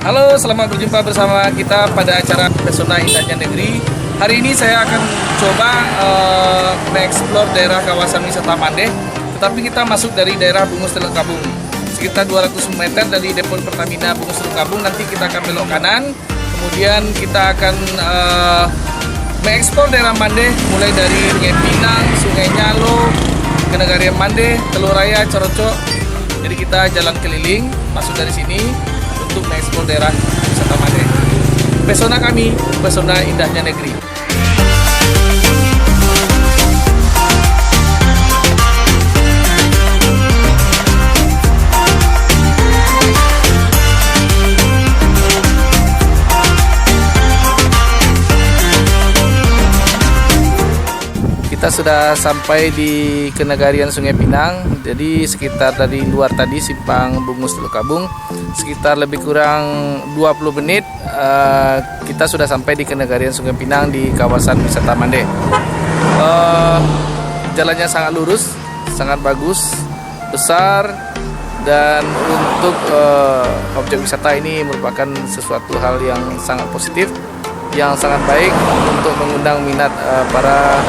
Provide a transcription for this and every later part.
Halo, selamat berjumpa bersama kita pada acara Pesona Indahnya Negeri. Hari ini saya akan coba mengeksplor daerah kawasan wisata Mandeh, tetapi kita masuk dari daerah Bungus Teluk Kabung. Sekitar 200 meter dari depo Pertamina Bungus Teluk Kabung, nanti kita akan belok kanan. Kemudian kita akan mengeksplor daerah Mandeh, mulai dari Sungai Pinang, Sungai Nyalo, Kenegarian Mandeh, Teluk Raya, Corocok. Jadi kita jalan keliling, masuk dari sini untuk mengeksplor daerah wisata Mandeh. Pesona kami, pesona indahnya negeri. Kita sudah sampai di Kenegarian Sungai Pinang. Jadi sekitar dari luar tadi simpang Bungus Teluk Kabung, sekitar lebih kurang 20 menit kita sudah sampai di Kenegarian Sungai Pinang di kawasan wisata Mandeh. Jalannya sangat lurus, sangat bagus, besar, dan untuk objek wisata ini merupakan sesuatu hal yang sangat positif, yang sangat baik untuk mengundang minat para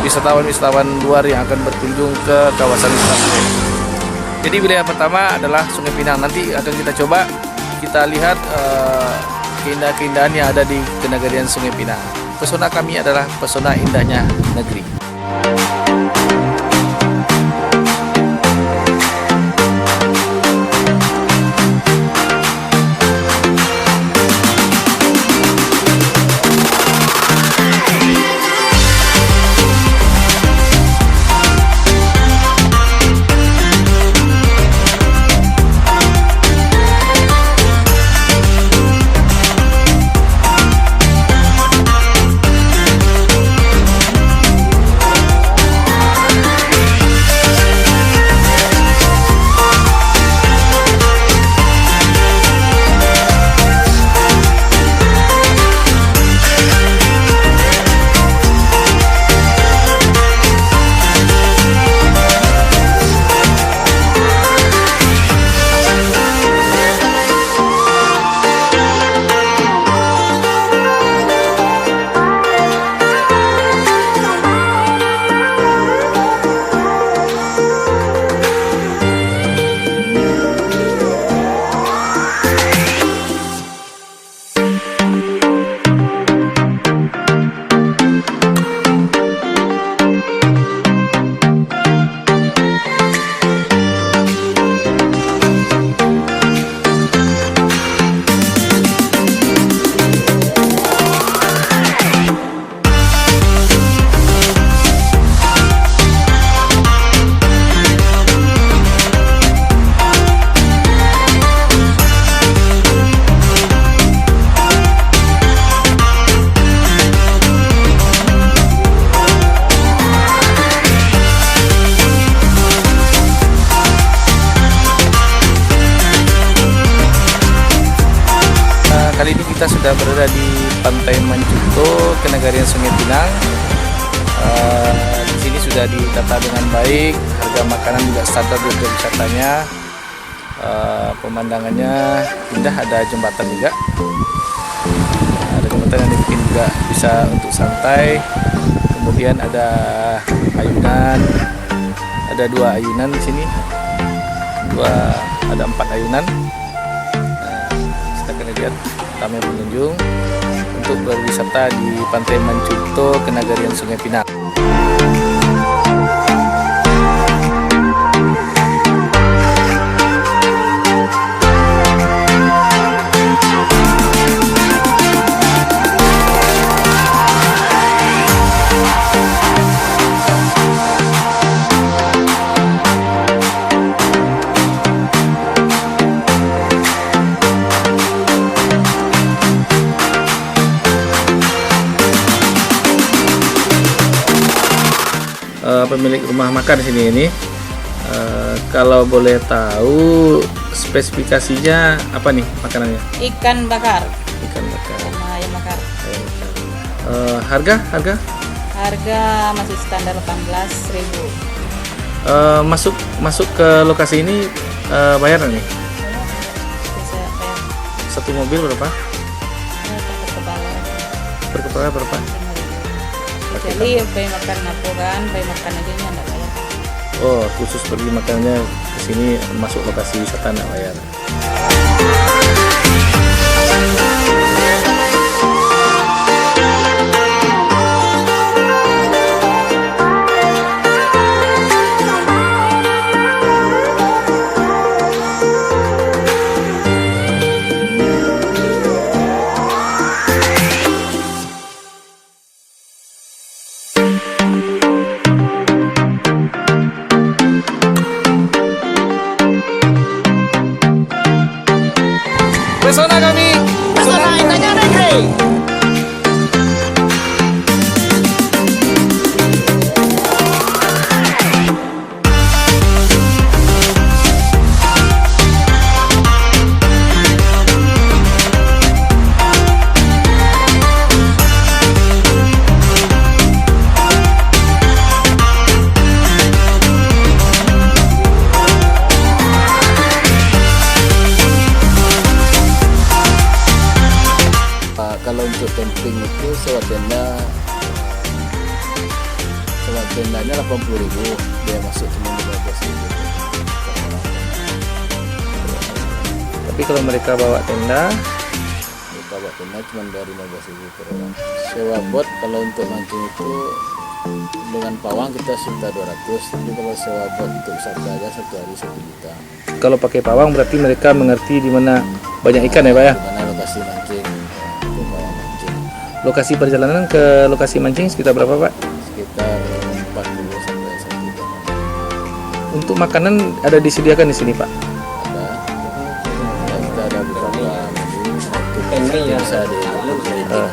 wisatawan-wisatawan luar yang akan berkunjung ke kawasan wisata Mandeh. Jadi wilayah pertama adalah Sungai Pinang. Nanti akan kita coba kita lihat keindahan-keindahan yang ada di Kenegarian Sungai Pinang. Pesona kami adalah pesona indahnya negeri. Kali ini kita sudah berada di Pantai Mancuto, Kenegarian Sungai Pinang. Di sini sudah ditata dengan baik, harga makanan juga standar untuk wisatanya. Pemandangannya indah, ada jembatan juga. Ada jembatan yang dibikin juga bisa untuk santai. Kemudian ada ayunan, ada 2 ayunan di sini. Ada 4 ayunan. Kita akan lihat kami pengunjung untuk berwisata di Pantai Mancuto, Kenegarian Sungai Pinang. Pemilik rumah makan di sini ini, kalau boleh tahu spesifikasinya apa nih makanannya? Ikan bakar. Ikan bakar. Sama ayam bakar. Harga? Harga masih standar 18.000. Masuk ke lokasi ini bayar nih? Bisa bayar. Satu mobil berapa? Per kepala Per kepala berapa? 5.000. Jadi bayi makan apa kan, bayi makan aja nya enggak bayar. Oh, khusus pergi makannya ke sini masuk lokasi wisata nggak bayar. Pesona kami, pesona indahnya negeri. Kalau untuk camping itu sewa tendanya 80.000, dia masuk cuma 15.000. Tapi kalau mereka bawa tenda, Kita bawa tenda cuma dari 15.000 per orang. Sewa bot kalau untuk mancing itu dengan pawang kita sejuta 200, tapi kalau sewa bot untuk wisata aja 1 hari 1 juta. kalau pakai pawang berarti mereka mengerti di mana banyak ikan ya Pak ya? Di mana lokasi mancing, untuk pawang mancing Lokasi perjalanan ke lokasi mancing sekitar berapa Pak? sekitar 40 sampai 1 jam. Untuk makanan ada disediakan di sini Pak? Ada, ya, kita ada beberapa menu untuk bisa di aja.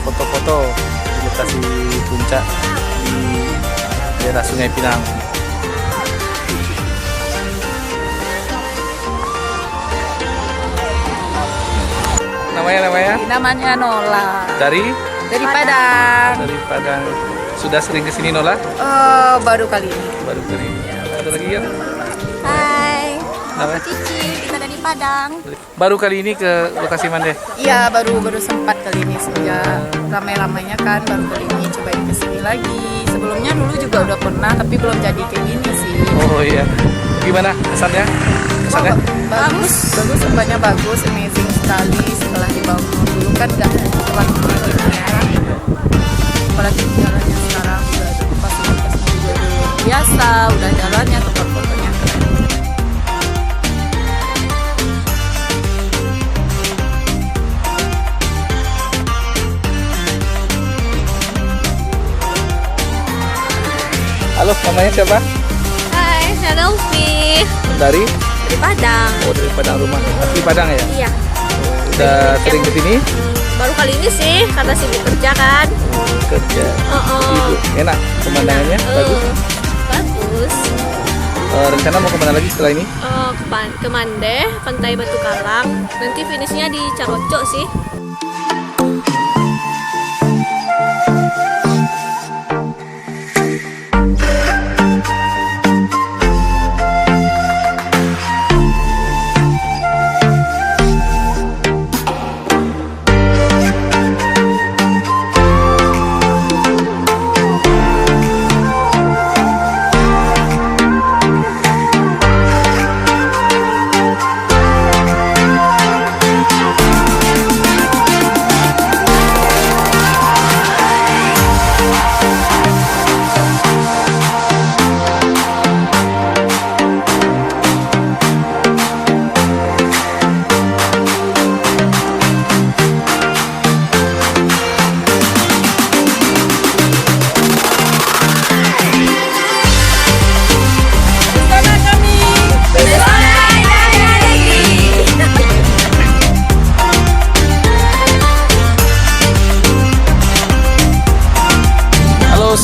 Foto-foto di lokasi puncak di daerah Sungai Pinang. Namanya Namanya Nola. dari Padang. Padang. Sudah sering kesini Nola? Baru kali ini. Baru kali ini. Satu lagi ya? Hai, Namanya? Cici, kita dari Padang. Baru kali ini ke lokasi Mande. Iya, baru sempat kali ini sejak ramai-ramainya kan, baru kali ini cobain kesini lagi. Sebelumnya dulu juga udah pernah, tapi belum jadi kayak gini sih. Oh iya. Gimana kesannya? Kesannya? Bagus, tempatnya bagus, amazing sekali. Setelah dibangun dulu kan nggak terlalu begini ya. Apalagi jalannya sekarang udah ada fasilitasnya juga udah biasa, udah jalannya, tempat fotonya keren. Halo, namanya siapa? Hai, saya Delphi Dari? dari Padang. Oh, dari Padang rumah. Asli Padang ya? Iya, Udah sering kesini? baru kali ini sih karena sibuk kerja kan. Kerja. Oh, Ibu, enak pemandangannya? Bagus. Bagus. Rencana mau kemana lagi setelah ini? Ke Mande, Pantai Batu Kalang. Nanti finishnya di Carocok sih.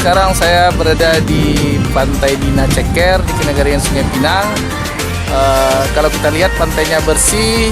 sekarang saya berada di Pantai Dina Ceker di Kinagarian Sungai Pinang. Kalau kita lihat pantainya bersih,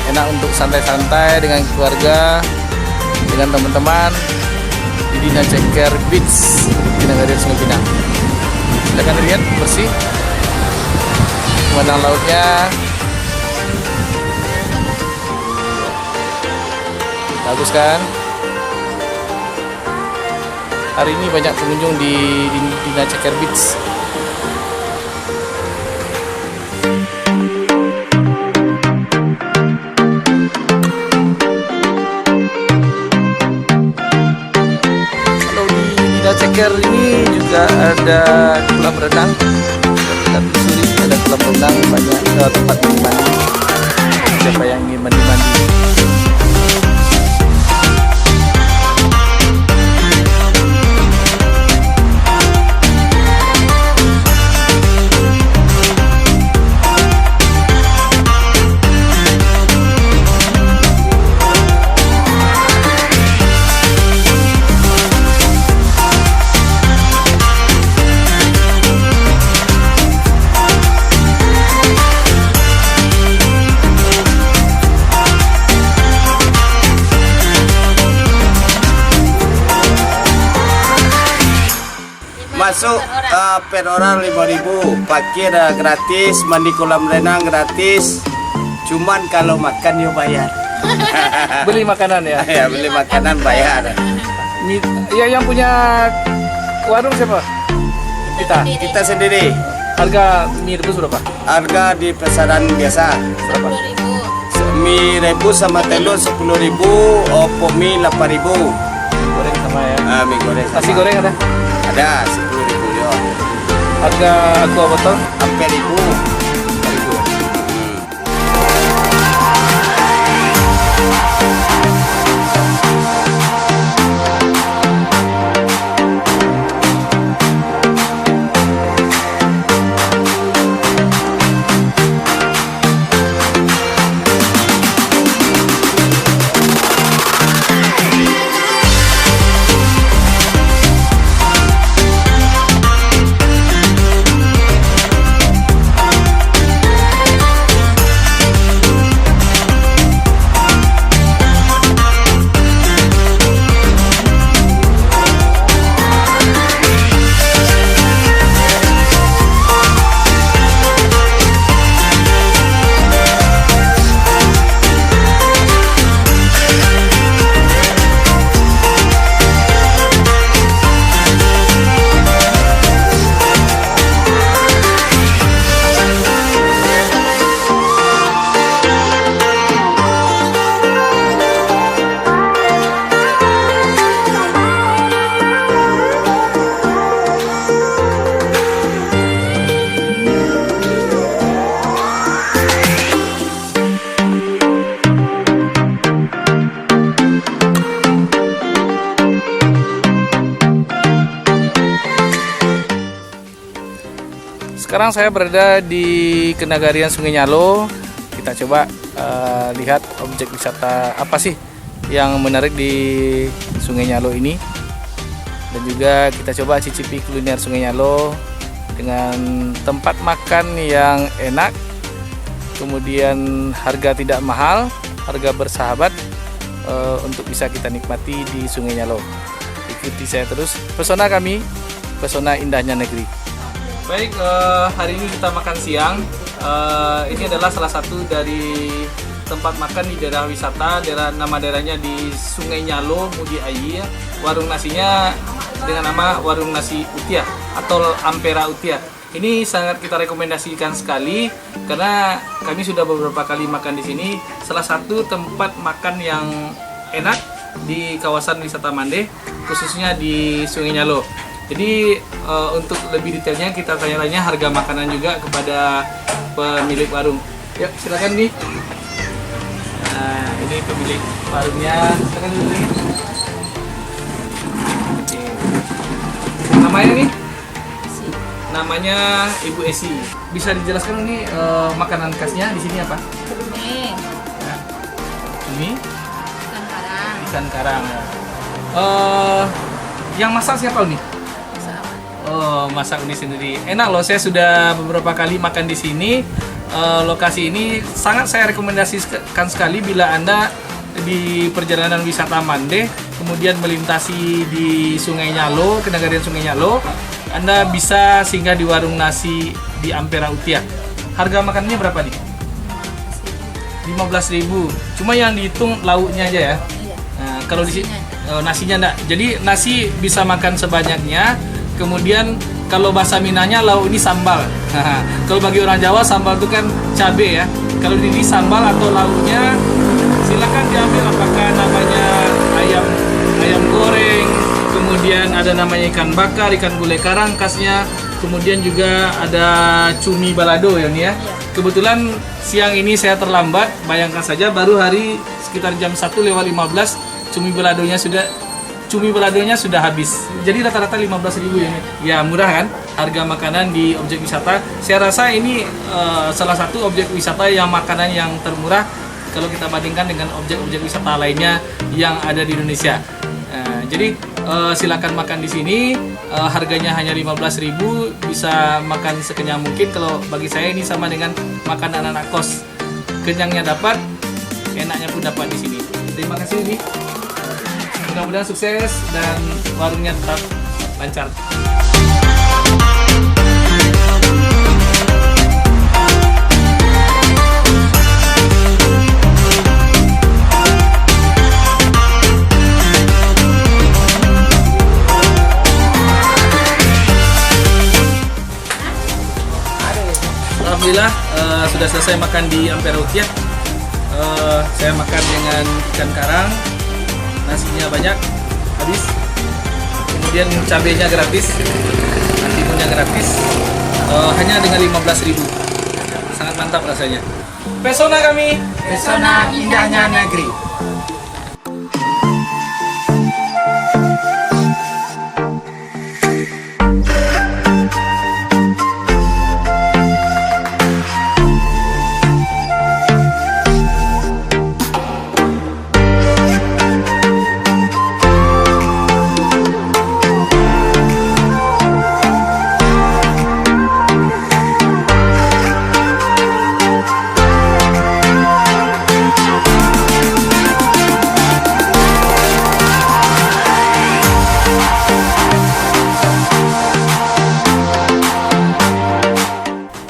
enak untuk santai-santai dengan keluarga, dengan teman-teman di Dina Ceker Beach di Kinagarian Sungai Pinang. Silakan lihat, bersih, pemandangan lautnya bagus kan. Hari ini banyak pengunjung di Dina Ceker Beach. Kalau di Dina Ceker ini juga ada kolam renang. Kita telusuri, ada kolam renang, banyak tempat mandi. Siapa yang ingin mandi-mandi. Masuk per orang 5.000, parkir gratis, mandi kolam renang gratis. Cuman kalau makan ya bayar. Beli makanan ya. Ya beli makanan bayar. Ya, yang punya warung siapa? Kita sendiri. Harga mie rebus berapa? Harga di pasaran biasa. Berapa? Mie rebus sama telur 10.000, opo mie 8.000. Goreng sama ya. Mie goreng sama. Nasi goreng ada? Ada 10.000 ya. Harga aqua botol? Hampir 1.000. Sekarang saya berada di Kinagarian Sungai Nyalo. Kita coba lihat objek wisata apa sih yang menarik di Sungai Nyalo ini. Dan juga kita coba cicipi kuliner Sungai Nyalo dengan tempat makan yang enak. Kemudian harga tidak mahal, harga bersahabat untuk bisa kita nikmati di Sungai Nyalo. Ikuti saya terus, pesona kami, pesona indahnya negeri. Baik, hari ini kita makan siang. Ini adalah salah satu dari tempat makan di daerah wisata, nama daerahnya di Sungai Nyalo, Muji Ayi. Warung nasinya dengan nama Warung Nasi Utia atau Ampera Utia. Ini sangat kita rekomendasikan sekali karena kami sudah beberapa kali makan di sini. Salah satu tempat makan yang enak di kawasan wisata Mande, khususnya di Sungai Nyalo. Jadi untuk lebih detailnya kita tanya-tanya harga makanan juga kepada pemilik warung. Yuk, silakan nih. Nah, ini pemilik warungnya. Silakan dulu nih. Oke. Namanya nih? Namanya Ibu Esi. Bisa dijelaskan nih makanan khasnya di sini apa? Ini Nah, ini ikan karang. ikan karang. Yang masak siapa nih? Oh, masak Uni sendiri. Enak loh, saya sudah beberapa kali makan di sini. Lokasi ini sangat saya rekomendasikan sekali bila Anda di perjalanan wisata Mande, kemudian melintasi di Sungai Nyalo, Kenegarian Sungai Nyalo, Anda bisa singgah di warung nasi di Ampera Utia. Harga makannya berapa nih? 15.000. Cuma yang dihitung lauknya aja ya. Nah, kalau di sini nasinya enggak. Jadi nasi bisa makan sebanyaknya. Kemudian kalau bahasa Minangnya lauk ini sambal. Kalau bagi orang Jawa sambal itu kan cabe ya. Kalau ini sambal atau lauknya silakan diambil, apakah namanya ayam goreng, kemudian ada namanya ikan bakar, ikan gulai karang khasnya, kemudian juga ada cumi balado ya nih ya. Kebetulan siang ini saya terlambat, bayangkan saja baru hari sekitar jam 1:15 cumi baladonya sudah habis. Jadi rata-rata 15.000 ya. Ya murah kan harga makanan di objek wisata. Saya rasa ini salah satu objek wisata yang makanan yang termurah kalau kita bandingkan dengan objek-objek wisata lainnya yang ada di Indonesia. Jadi silakan makan di sini. Harganya hanya 15.000, bisa makan sekenyang mungkin. Kalau bagi saya ini sama dengan makan anak-anak kos. Kenyangnya dapat, enaknya pun dapat di sini. Terima kasih ini. Mudah-mudahan sukses dan warungnya tetap lancar. Alhamdulillah sudah selesai makan di Ampera Utia. Saya makan dengan ikan karang, nasinya banyak, habis. Kemudian cabenya gratis, antimunnya gratis, hanya dengan 15.000. Sangat mantap rasanya. Pesona kami, Pesona indahnya negeri.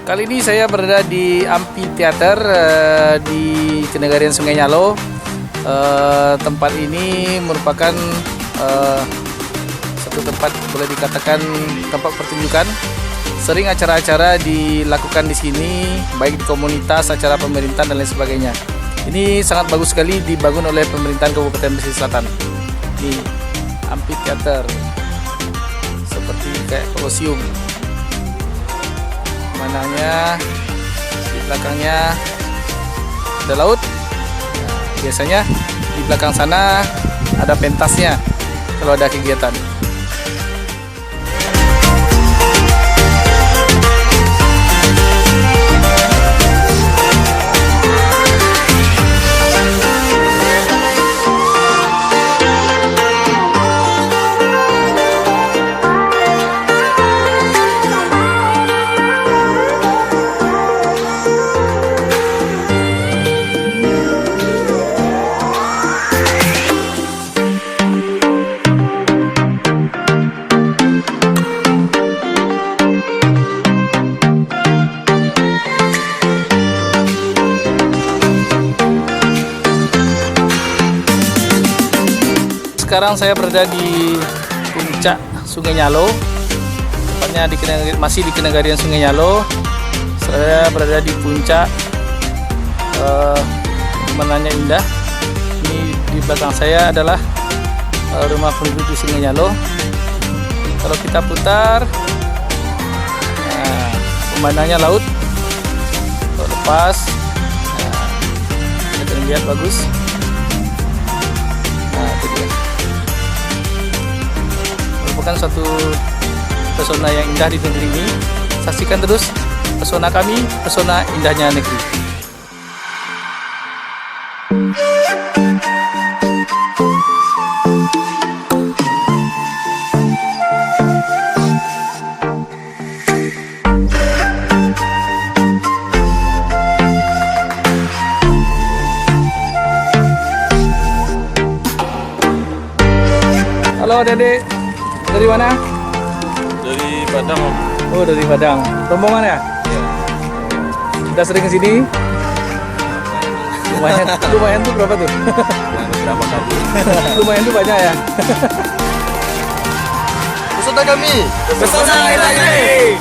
Kali ini saya berada di Amphitheater di Kenegarian Sungai Nyalo. Tempat ini merupakan satu tempat boleh dikatakan tempat pertunjukan. Sering acara-acara dilakukan di sini, baik di komunitas, acara pemerintahan dan lain sebagainya. Ini sangat bagus sekali dibangun oleh pemerintahan Kabupaten Pesisir Selatan. Di Amphitheater seperti kayak kolosium. Mananya di belakangnya ada laut. Nah, biasanya di belakang sana ada pentasnya kalau ada kegiatan. Sekarang saya berada di puncak Sungai Nyalo, tepatnya masih di Kenegarian Sungai Nyalo. Saya berada di puncak, pemandangannya indah. Ini di belakang saya adalah rumah penduduk di Sungai Nyalo. Kalau kita putar, nah, pemandangannya laut, kalau lepas, nah, kita lihat bagus. Nah, itu dia. Merupakan suatu pesona yang indah di negeri ini. Saksikan terus pesona kami, pesona indahnya negeri. Halo Dede, dari mana? Dari Padang, Om. Oh dari Padang. Rombongan ya? Iya. Udah sering kesini? Lumayan, lumayan tuh berapa tuh? Berapa kali? Lumayan tuh banyak ya. Peserta kami. Peserta kami.